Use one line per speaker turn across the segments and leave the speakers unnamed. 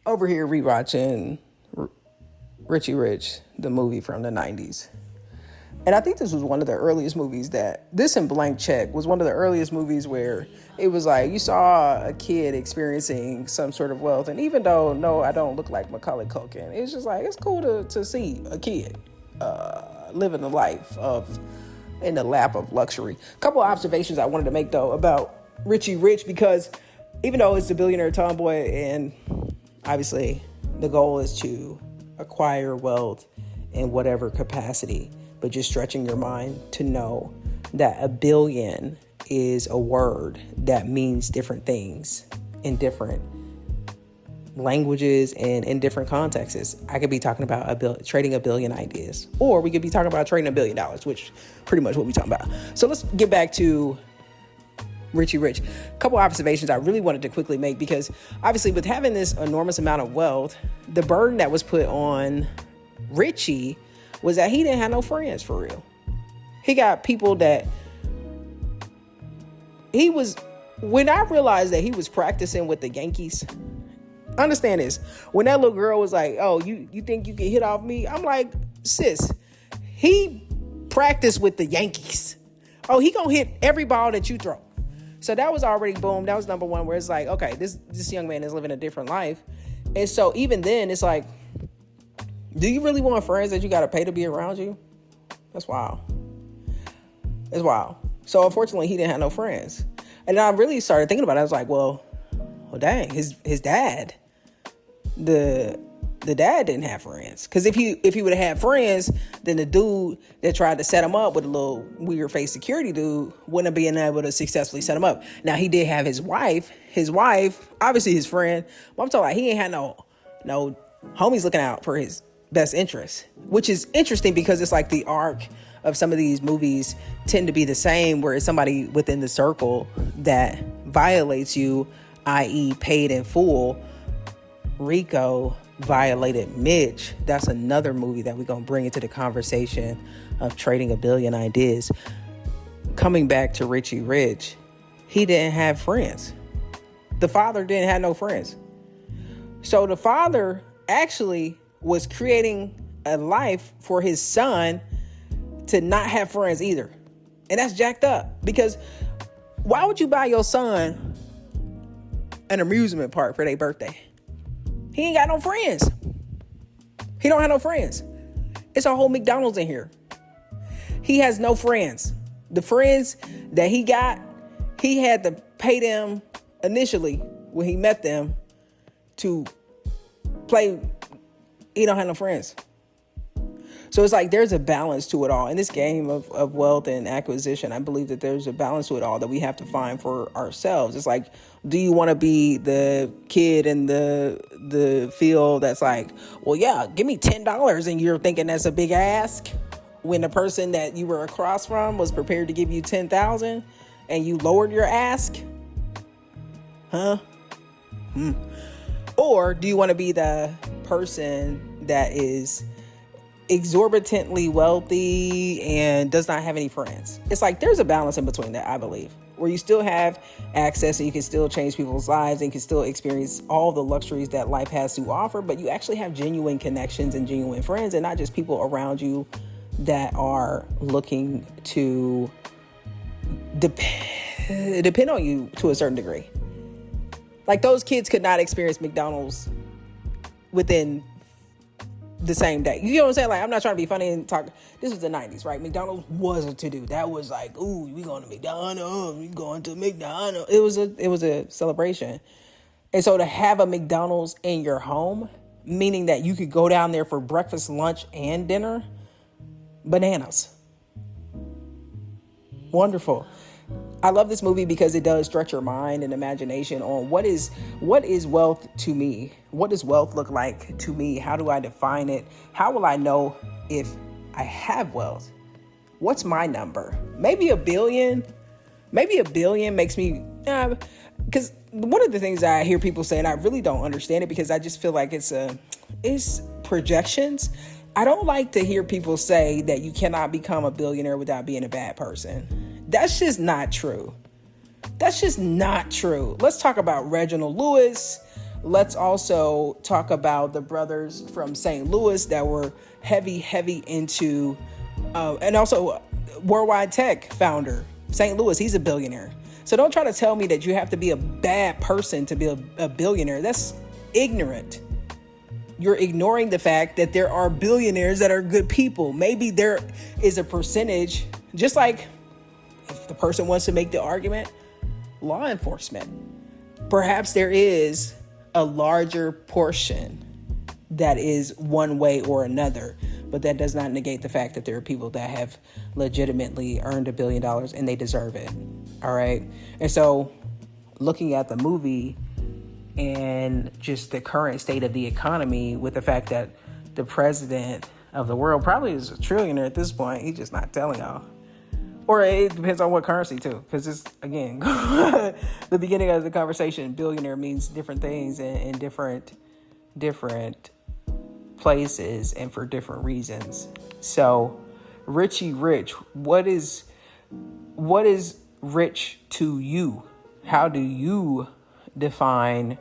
over here rewatching Richie Rich, the movie from the 90s. And I think this was one of the earliest movies this and Blank Check was one of the earliest movies where it was like you saw a kid experiencing some sort of wealth. And even though, no, I don't look like Macaulay Culkin, it's just like, it's cool to see a kid living a life in the lap of luxury. A couple of observations I wanted to make, though, about Richie Rich, because even though it's the billionaire tomboy and obviously the goal is to acquire wealth in whatever capacity, but just stretching your mind to know that a billion is a word that means different things in different languages and in different contexts. I could be talking about trading a billion ideas, or we could be talking about trading $1 billion, which pretty much what we're talking about. So let's get back to Richie Rich. A couple observations I really wanted to quickly make, because obviously with having this enormous amount of wealth, the burden that was put on Richie was that he didn't have no friends for real. He got people that when I realized that he was practicing with the Yankees, understand this, when that little girl was like, oh, you think you can hit off me? I'm like, sis, he practiced with the Yankees. Oh, he gonna hit every ball that you throw. So that was already boom. That was number one, where it's like, okay, this young man is living a different life. And so even then, it's like, do you really want friends that you got to pay to be around you? That's wild. It's wild. So unfortunately, he didn't have no friends. And I really started thinking about it. I was like, well, dang, his dad, the dad didn't have friends. Because if he would have had friends, then the dude that tried to set him up with a little weird face security dude wouldn't have been able to successfully set him up. Now, he did have his wife, obviously his friend. But I'm talking about he ain't had no homies looking out for his best interest, which is interesting because it's like the arc of some of these movies tend to be the same, where it's somebody within the circle that violates you, i.e. paid in full. Rico violated Mitch. That's another movie that we're going to bring into the conversation of trading a billion ideas. Coming back to Richie Rich, he didn't have friends. The father didn't have no friends. So the father actually was creating a life for his son to not have friends either. And that's jacked up, because why would you buy your son an amusement park for their birthday? He ain't got no friends. He don't have no friends. It's a whole McDonald's in here. He has no friends. The friends that he got, he had to pay them initially when he met them to play. He don't have no friends. So it's like there's a balance to it all. In this game of wealth and acquisition, I believe that there's a balance to it all that we have to find for ourselves. It's like, do you want to be the kid in the field that's like, well, yeah, give me $10, and you're thinking that's a big ask, when the person that you were across from was prepared to give you 10,000 and you lowered your ask? Huh? Or do you want to be the person that is exorbitantly wealthy and does not have any friends? It's like there's a balance in between that, I believe, where you still have access and you can still change people's lives and you can still experience all the luxuries that life has to offer, but you actually have genuine connections and genuine friends, and not just people around you that are looking to depend on you to a certain degree. Like, those kids could not experience McDonald's within the same day. You know what I'm saying? Like, I'm not trying to be funny and talk. This was the 90s, right? McDonald's wasn't to do. That was like, ooh, we going to McDonald's. We going to McDonald's. It was a celebration. And so to have a McDonald's in your home, meaning that you could go down there for breakfast, lunch, and dinner, bananas. Wonderful. I love this movie because it does stretch your mind and imagination on what is wealth to me? What does wealth look like to me? How do I define it? How will I know if I have wealth? What's my number? Maybe $1 billion. Maybe $1 billion makes me, because one of the things I hear people say, and I really don't understand it because I just feel like it's projections. I don't like to hear people say that you cannot become a billionaire without being a bad person. That's just not true. That's just not true. Let's talk about Reginald Lewis. let's also talk about the brothers from St. Louis that were heavy into, and also Worldwide Tech founder, St. Louis, he's a billionaire. So don't try to tell me that you have to be a bad person to be a billionaire. That's ignorant. You're ignoring the fact that there are billionaires that are good people. Maybe there is a percentage, just like if the person wants to make the argument, law enforcement. Perhaps there is a larger portion that is one way or another, but that does not negate the fact that there are people that have legitimately earned $1 billion and they deserve it. All right. And so looking at the movie and just the current state of the economy with the fact that the president of the world probably is a trillionaire at this point, he's just not telling y'all. Or it depends on what currency too, because it's, again, the beginning of the conversation, billionaire means different things in different places and for different reasons. So Richie Rich, what is rich to you? How do you define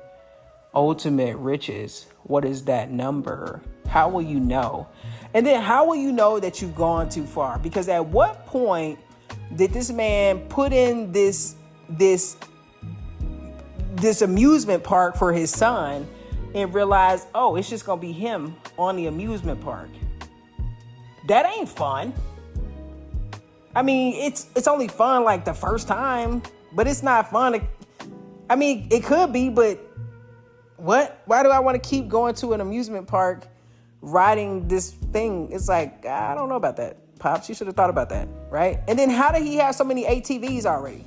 ultimate riches? What is that number? How will you know? And then how will you know that you've gone too far? Because at what point did this man put in this amusement park for his son and realize, oh, it's just gonna be him on the amusement park? That ain't fun. I mean, it's only fun like the first time, but it's not fun. I mean, it could be, but what? Why do I want to keep going to an amusement park riding this thing? It's like, I don't know about that. Pops, you should have thought about that, right? And then how did he have so many ATVs already?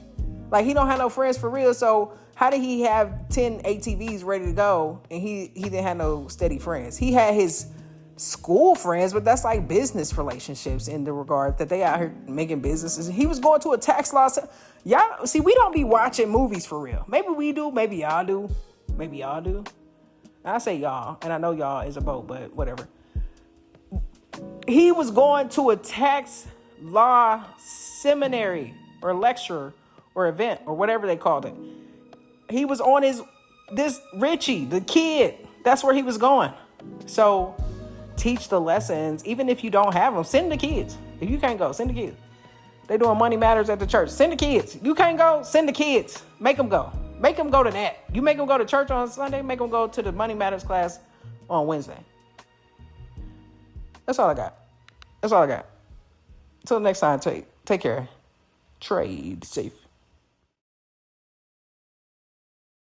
Like, he don't have no friends for real, so how did he have 10 ATVs ready to go and he didn't have no steady friends? He had his school friends, but that's like business relationships in the regard that they out here making businesses. He was going to a tax law. Y'all, see, we don't be watching movies for real. Maybe we do, maybe y'all do. Maybe y'all do. I say y'all, and I know y'all is a boat, but whatever. He was going to a tax law seminary or lecture or event or whatever they called it. He was on this Richie, the kid. That's where he was going. So teach the lessons, even if you don't have them. Send the kids. If you can't go, send the kids. They doing Money Matters at the church. Send the kids. You can't go, send the kids. Make them go. Make them go to that. You make them go to church on Sunday, make them go to the Money Matters class on Wednesday. That's all I got. Until next time, take care. Trade safe.